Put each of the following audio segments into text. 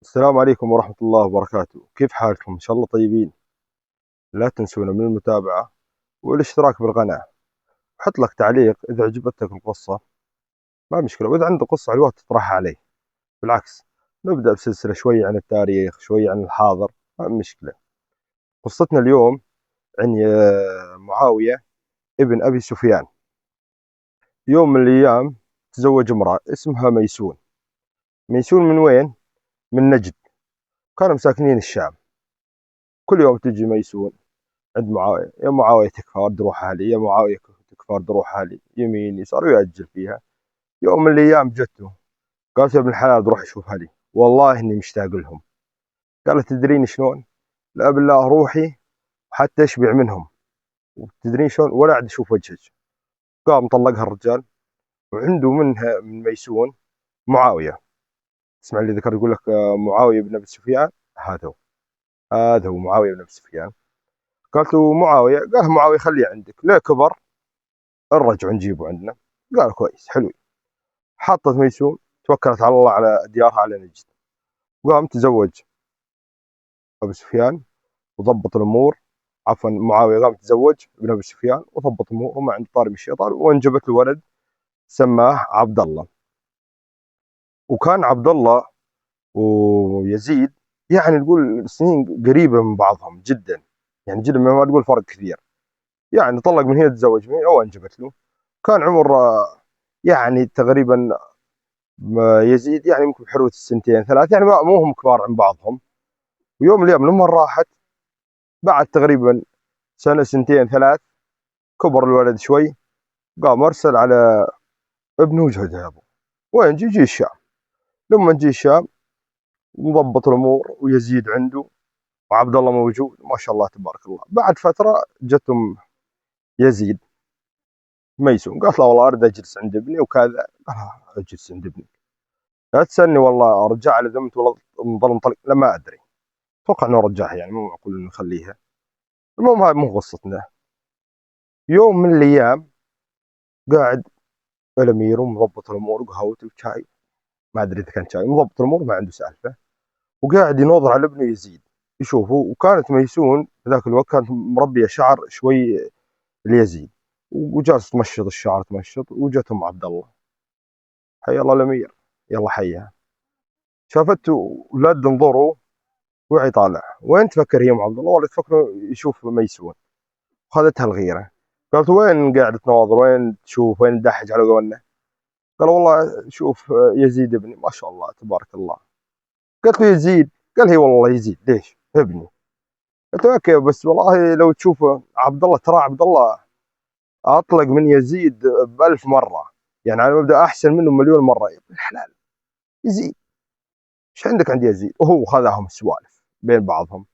السلام عليكم ورحمة الله وبركاته. كيف حالكم؟ إن شاء الله طيبين. لا تنسونا من المتابعة والاشتراك بالقناة. حط لك تعليق إذا عجبتك القصة، ما مشكلة، وإذا عندك قصة على الوقت تطرحها عليه. بالعكس، نبدأ بسلسلة شوية عن التاريخ شوية عن الحاضر، ما مشكلة. قصتنا اليوم عن معاوية ابن أبي سفيان. يوم من الأيام تزوج امرأة اسمها ميسون. ميسون من وين؟ من نجد. كانوا ساكنين الشام. كل يوم تجي ميسون عند معاوية: يا معاوية تكفى دروح أهلي، يا معاوية تكفى دروح أهلي، يمين يسار ويأجل فيها. يوم من الأيام جته، قالت: يا ابن الحلال روح شوف أهلي، والله إني مشتاق لهم. قالت: تدرين شلون؟ لا بالله روحي حتى أشبع منهم. وتدرين شلون؟ ولا عاد أشوف وجهك. قام طلقها الرجال، وعنده منها من ميسون معاوية. اسمع اللي ذكر، يقول لك معاوية بن أبي سفيان. هذا هو معاوية بن أبي سفيان. قالت له معاوية، قال معاوية خليه عندك، لا كبر نرجع نجيبه عندنا. قال كويس حلو. حطت ميسون، توكلت على الله على ديارها على نجد، وقام تزوج ابو سفيان وضبط الامور. عفوا، معاويه قام تزوج ابن ابي سفيان وضبط الامور وما عنده طاري من الشيطان، وانجبت له ولد سماه عبد الله. وكان عبد الله ويزيد يعني تقول سنين قريبه من بعضهم جدا، يعني جدا ما تقول فرق كثير. يعني طلق من هنا تزوج من هنا وانجبت له. كان عمر يعني تقريبا يزيد يعني يمكن بحروة السنتين ثلاث، يعني مو هم كبار عن بعضهم. ويوم من الأيام لما راحت بعد تقريبا سنة سنتين ثلاث، كبر الولد شوي، قام أرسل على ابنه وجهه أبوه وين يجي الشام. لما نجي الشام مضبط الأمور ويزيد عنده وعبد الله موجود، ما شاء الله تبارك الله. بعد فترة جتهم يزيد ميسون، قالت له والله أريد أجلس عند ابني وكذا. قال: أجلس عند ابني؟ لا تسألني والله أرجع لذمت ولا نظل مطلق، لا ما أدري. أتوقع إنه رجعها، يعني مو معقول نخليها. المهم هاي مو قصتنا. يوم من الأيام قاعد الامير ومضبط الامور وقهوته وشاي، ما ادري اذا كان شاي، مضبط الامور ما عنده سالفه. وقاعد يناظر على ابنه يزيد يشوفه. وكانت ميسون في ذاك الوقت كانت مربيه شعر شوي ليزيد، وجالس تمشط الشعر تمشط. وجت ام عبد الله: حي الله الامير. يلا حيها. شافته ولاد انظروا، وعي طالع وين تفكر هي ام عبد الله، ولا تفكر يشوف ميسون. خذتها الغيره، قالت: وين قاعد تناظر؟ وين تشوف؟ وين تدحج على قولنا؟ قال: والله شوف يزيد ابني ما شاء الله تبارك الله. قالت له: يزيد؟ قال: هي والله يزيد، ليش ابني؟ قلت له: اوكي، بس والله لو تشوف عبد الله، ترى عبد الله اطلق من يزيد بألف مره، يعني على مبدا احسن منه مليون مره. يا ابن الحلال يزيد، ايش عندك عند يزيد؟ وهو خذاهم السوالف بين بعضهم.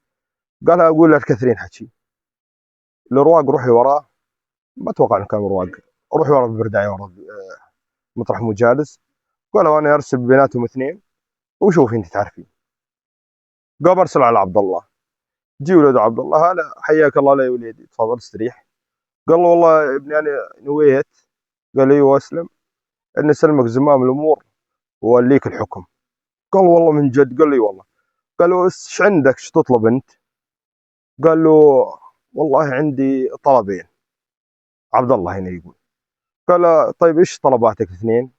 قال: اقول لا تكثرين حكي، الرواق روحي وراه. ما اتوقع انه كان رواق. روحي ورا البردايه، ورا مطرح مجالس. قال: وانا ارسل بيناتهم اثنين وشوفي انت تعرفين. قام ارسل على عبد الله. جي ولد عبد الله: هلا حياك الله، لا يا وليدي تفضل استريح. قال له: والله يا ابني انا نويت. قال: ايوه اسلم، ان اسلمك زمام الامور واوليك الحكم. قال: والله من جد؟ قال: لي والله. قال له: ايش عندك؟ ايش تطلب انت؟ قال له: والله عندي طلبين. عبد الله هنا يقول. قال: طيب ايش طلباتك اثنين؟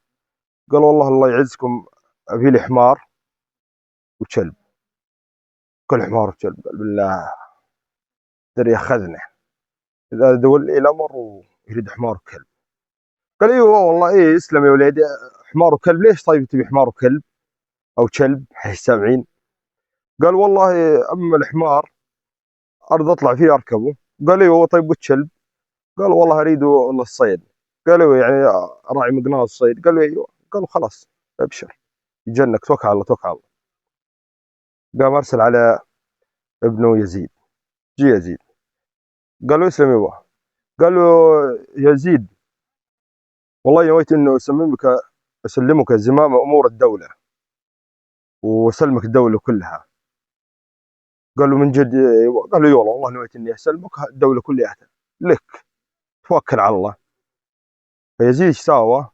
قال: والله الله يعزكم، ابي لي حمار وكلب. قال: حمار وكلب؟ قال: بالله دري اخذنا، اذا دول لي الامر ويريد حمار وكلب. قال: ايوه والله، ايه اسلم يا وليدي، حمار وكلب. ليش طيب تبي حمار وكلب او كلب سامعين؟ قال: والله اما الحمار اريد اطلع فيه اركبه. قال: ايوه طيب والكلب؟ قال: والله اريده للصيد. قال: ايوه يعني راعي مقناص الصيد؟ قال: ايوه. قالوا: خلاص ابشر، يجنك، توكل على الله توكل على الله. قام ارسل على ابنه يزيد. جي يزيد، قال له: اسلم يبا. قال له: يزيد والله نويت انه اسلمك زمام امور الدوله واسلمك الدوله كلها. قال له: من جد؟ قال له: والله والله نويت اني اسلمك الدوله كلها لك، توكل على الله. فيزيد ايش ساوى؟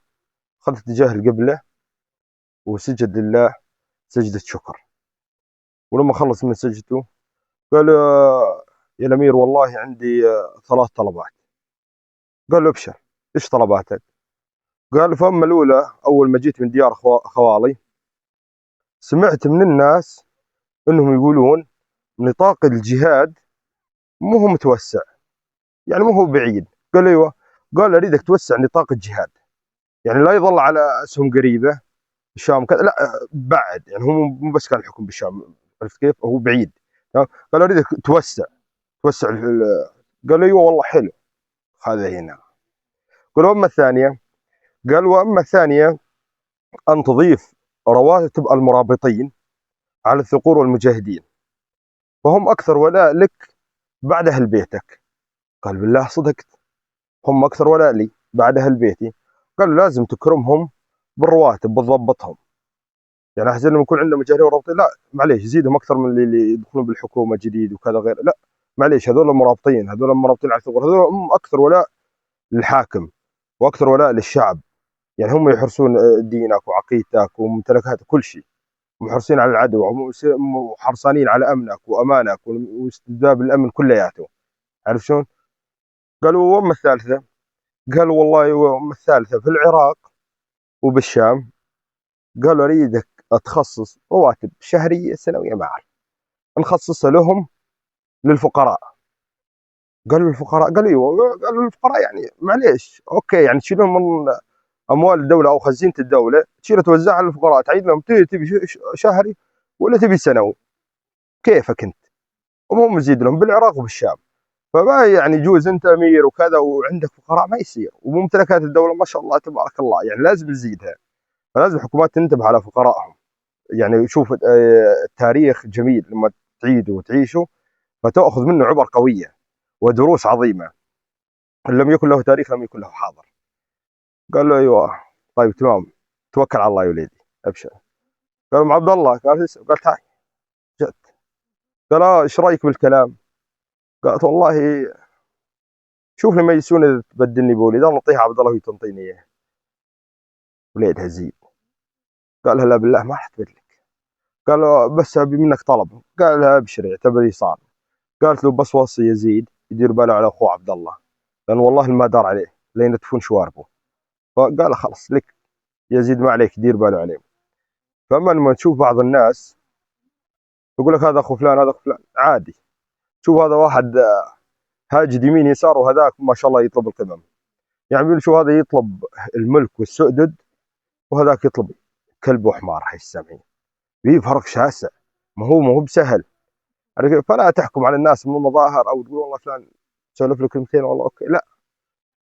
اخذ اتجاه القبله وسجد لله سجده شكر. ولما خلص من سجته قال يا الأمير والله عندي 3 طلبات. قال له ابشر، ايش طلباتك؟ قال فأما الأولى، أول ما جيت من ديار خوالي سمعت من الناس إنهم يقولون نطاق الجهاد مو هو متوسع، يعني مو هو بعيد. قال أيوه. قال أريدك توسع نطاق الجهاد، يعني لا يظل على أسهم قريبة الشام كذا، لا بعد، يعني هو مو بس كان الحكم بالشام، عرفت كيف؟ هو بعيد. قال أريدك توسع قال أيوه والله حلو، هذا هنا. قال وأما الثانية؟ قال وأما الثانية أن تضيف رواتب المرابطين على الثقور والمجاهدين، فهم أكثر ولاء لك بعد أهل بيتك. قال بالله صدقت، هم أكثر ولاء لي بعد أهل بيتي. قال لازم تكرمهم بالرواتب، بتضبطهم، يعني أحسن لما يكون عندنا مجاهدين ورابطين، لا معليش زيدهم أكثر من اللي يدخلون بالحكومة جديد وكذا غير، لا معليش، هذول مرابطين، هذول مرابطين على الثغور، هذول هم أكثر ولاء للحاكم وأكثر ولاء للشعب، يعني هم يحرسون دينك وعقيدتك وممتلكاتك كل شيء، ومحرصين على العدو، وحرصانين على امنك وامانك واستتباب الامن كلياته، عارف شلون؟ قالوا وما الثالثه؟ قالوا والله وما الثالثه في العراق وبالشام. قالوا اريدك تخصص رواتب شهريه سنويه ما اعرف، نخصصها لهم للفقراء. قالوا الفقراء؟ قالوا ايوه. قالوا الفقراء يعني معليش اوكي، يعني تشيلهم من اموال الدوله او خزينه الدوله، تشيلها توزعها على الفقراء، تعيد لهم تبي شهري ولا تبي سنوي، كيفك انت. وهم مزيد لهم بالعراق وبالشام. فما يعني يجوز انت امير وكذا وعندك فقراء، ما يصير، وممتلكات الدوله ما شاء الله تبارك الله، يعني لازم نزيدها. فلازم الحكومات تنتبه على فقرائهم. يعني شوف التاريخ جميل لما تعيده وتعيشه، فتأخذ منه عبر قويه ودروس عظيمه. ان لم يكن له تاريخ لم يكن له حاضر. قال له ايوه. طيب تمام، توكل على الله يا وليدي، ابشر. قال ام عبد الله. قال تعال. جت. قال ايش رايك بالكلام؟ قالت والله شوف لما يجلسون اذا تبدلني بوليد انا اعطيها عبد الله وهي تنطيني اياه. وليدها زيد. قال لها لا بالله ما راح تبدلك. قال له بس ابي منك طلب. قال لها ابشري اعتبري صار. قالت له بس وصي يزيد يدير باله على اخوه عبد الله، لان والله ما دار عليه لين تفون شواربه. فقال خلاص لك يزيد ما عليك دير باله عليه. فاما لما تشوف بعض الناس يقول لك هذا اخو فلان هذا اخو فلان، عادي. شوف هذا واحد هاجد يمين يسار، وهذاك ما شاء الله يطلب القمم. يعني بيقول شو هذا يطلب الملك والسؤدد، وهذاك يطلب كلب وحمار، هاي السامعين. في فرق شاسع، ما هو بسهل. فلا تحكم على الناس من المظاهر او تقول والله فلان سولف له كلمتين والله اوكي، لا.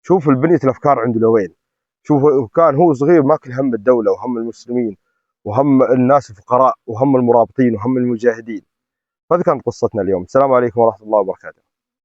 شوف البنية الافكار عنده لوين. شوف كان هو صغير ماكل هم الدوله وهم المسلمين وهم الناس الفقراء وهم المرابطين وهم المجاهدين. هذه كانت قصتنا اليوم. السلام عليكم ورحمه الله وبركاته.